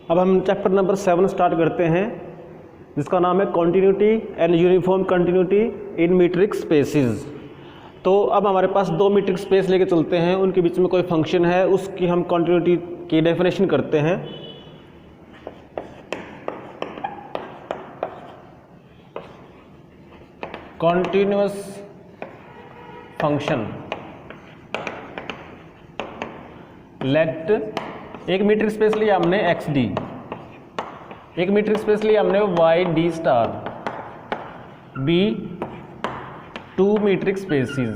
अब हम chapter number 7 start करते हैं, जिसका नाम है continuity and uniform continuity in metric spaces. तो अब हमारे पास दो मीट्रिक स्पेस लेके चलते हैं, उनके बीच में कोई फंक्शन है, उसकी हम कॉन्टिन्यूटी की डेफिनेशन करते हैं। कॉन्टिन्यूअस फंक्शन लेट, एक मीट्रिक स्पेस लिया हमने एक्स डी, एक मीट्रिक स्पेस लिया हमने y d star, be two metric spaces.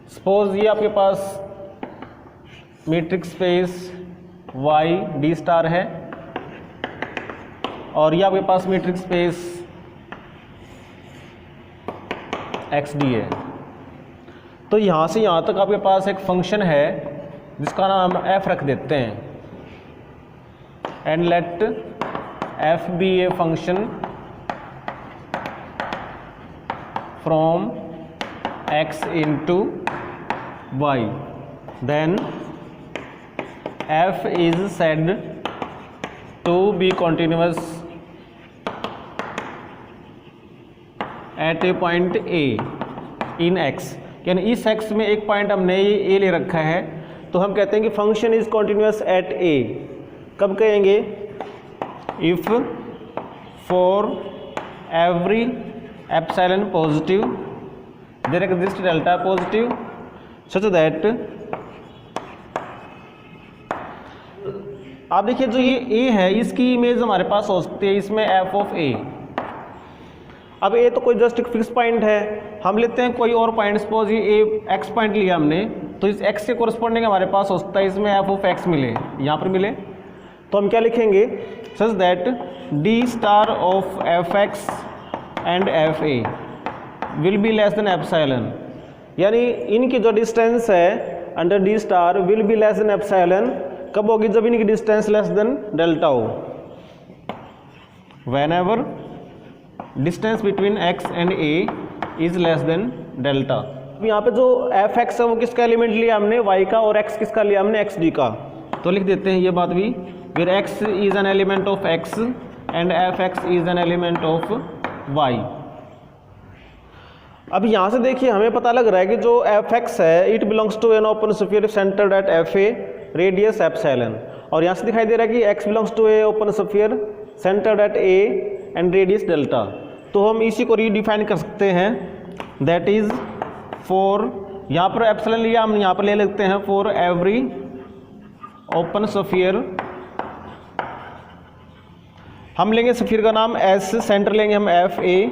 Suppose ये आपके पास metric space y d star है और ये आपके पास मीट्रिक स्पेस एक्स डी है। तो यहाँ से यहाँ तक आपके पास एक फंक्शन है जिसका नाम f रख देते हैं, and let f be a function from x into y, then f is said to be continuous at a point a in x। यानी इस x में एक पॉइंट हमने ये a ले रखा है, तो हम कहते हैं कि function is continuous at a। कब कहेंगे? If for every epsilon positive there exist delta positive such that, आप देखिए जो ये a है इसकी इमेज हमारे पास हो सकती है इसमें f ऑफ a। अब a तो कोई जस्ट एक फिक्स पॉइंट है, हम लेते हैं कोई और पॉइंट, सपोज ये x पॉइंट लिया हमने, तो इस x के कोरस्पॉन्डिंग हमारे पास हो सकता है इसमें f ऑफ x मिले, यहाँ पर मिले, तो हम क्या लिखेंगे? Such that d star of F x and F A will be less than epsilon. यानी इनकी जो डिस्टेंस है under d star will be less than epsilon कब होगी? जब इनकी डिस्टेंस लेस देन डेल्टा हो। When ever distance between x and a is less than delta. यहाँ पे जो एफ एक्स है वो किसका एलिमेंट लिया हमने? y का, और x किसका लिया हमने? एक्स डी का। तो लिख देते हैं ये बात भी, where x is an element of x and f x is an element of y। अब यहाँ से देखिए हमें पता लग रहा है कि जो एफ एक्स है it belongs to an open sphere centered at f a radius epsilon, और यहाँ से दिखाई दे रहा है कि x belongs to a open sphere centered at a and radius delta. तो हम इसी को रीडिफाइन कर सकते हैं, दैट इज फॉर, यहाँ पर एप्सिलॉन लिया हम यहाँ पर ले लेते हैं फॉर एवरी ओपन स्फीयर, हम लेंगे स्फीयर का नाम S, सेंटर लेंगे हम एफ ए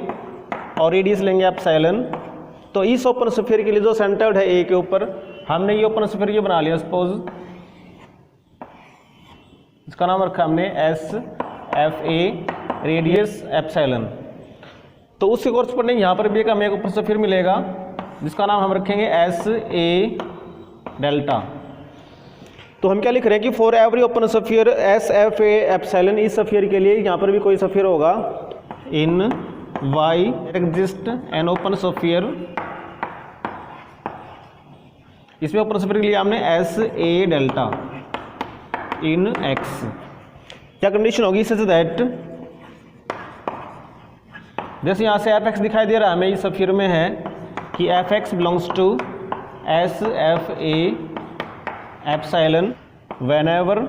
और रेडियस लेंगे एप्सिलॉन। तो इस ओपन स्फीयर के लिए जो सेंटर्ड है ए के ऊपर, हमने ये ओपन स्फीयर ये बना लिया, सपोज इसका नाम रखा हमने S F a radius epsilon. तो उसके कोरस्पॉन्डिंग यहाँ पर भी एक हमें एक ऊपर स्फीयर मिलेगा जिसका नाम हम रखेंगे एस ए डेल्टा। तो हम क्या लिख रहे हैं कि for every open sphere s f a epsilon, इस स्फीयर के लिए यहाँ पर भी कोई स्फीयर होगा in y exist an open sphere, इसमें ओपन स्फीयर के लिए हमने s a delta in x. क्या कंडीशन होगी? सच दैट, जैसे यहाँ से एफ एक्स दिखाई दे रहा है हमें इस स्फीयर में है कि f x belongs to S f a epsilon whenever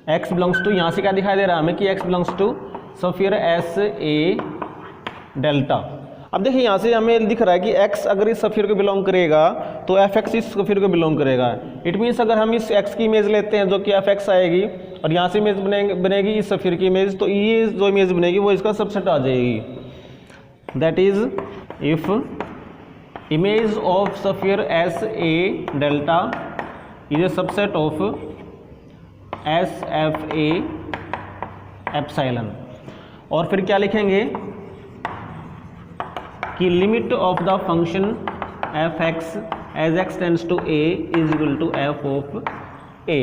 x belongs to, यहाँ से क्या दिखाई दे रहा है हमें कि x belongs to sphere S a delta. अब देखिए यहाँ से हमें दिख रहा है कि x अगर इस स्फीयर को बिलोंग करेगा तो एफ एक्स इस स्फीयर को बिलोंग करेगा। इट मीन्स अगर हम इस x की इमेज लेते हैं जो कि एफ एक्स आएगी और यहाँ से इमेज बनेगी इस स्फीयर की इमेज, तो ये जो इमेज बनेगी वो इसका सबसेट आ जाएगी। That is if image of sphere S a delta is a subset of S f a epsilon. और फिर क्या लिखेंगे कि limit of the function f x as x tends to a is equal to f of A.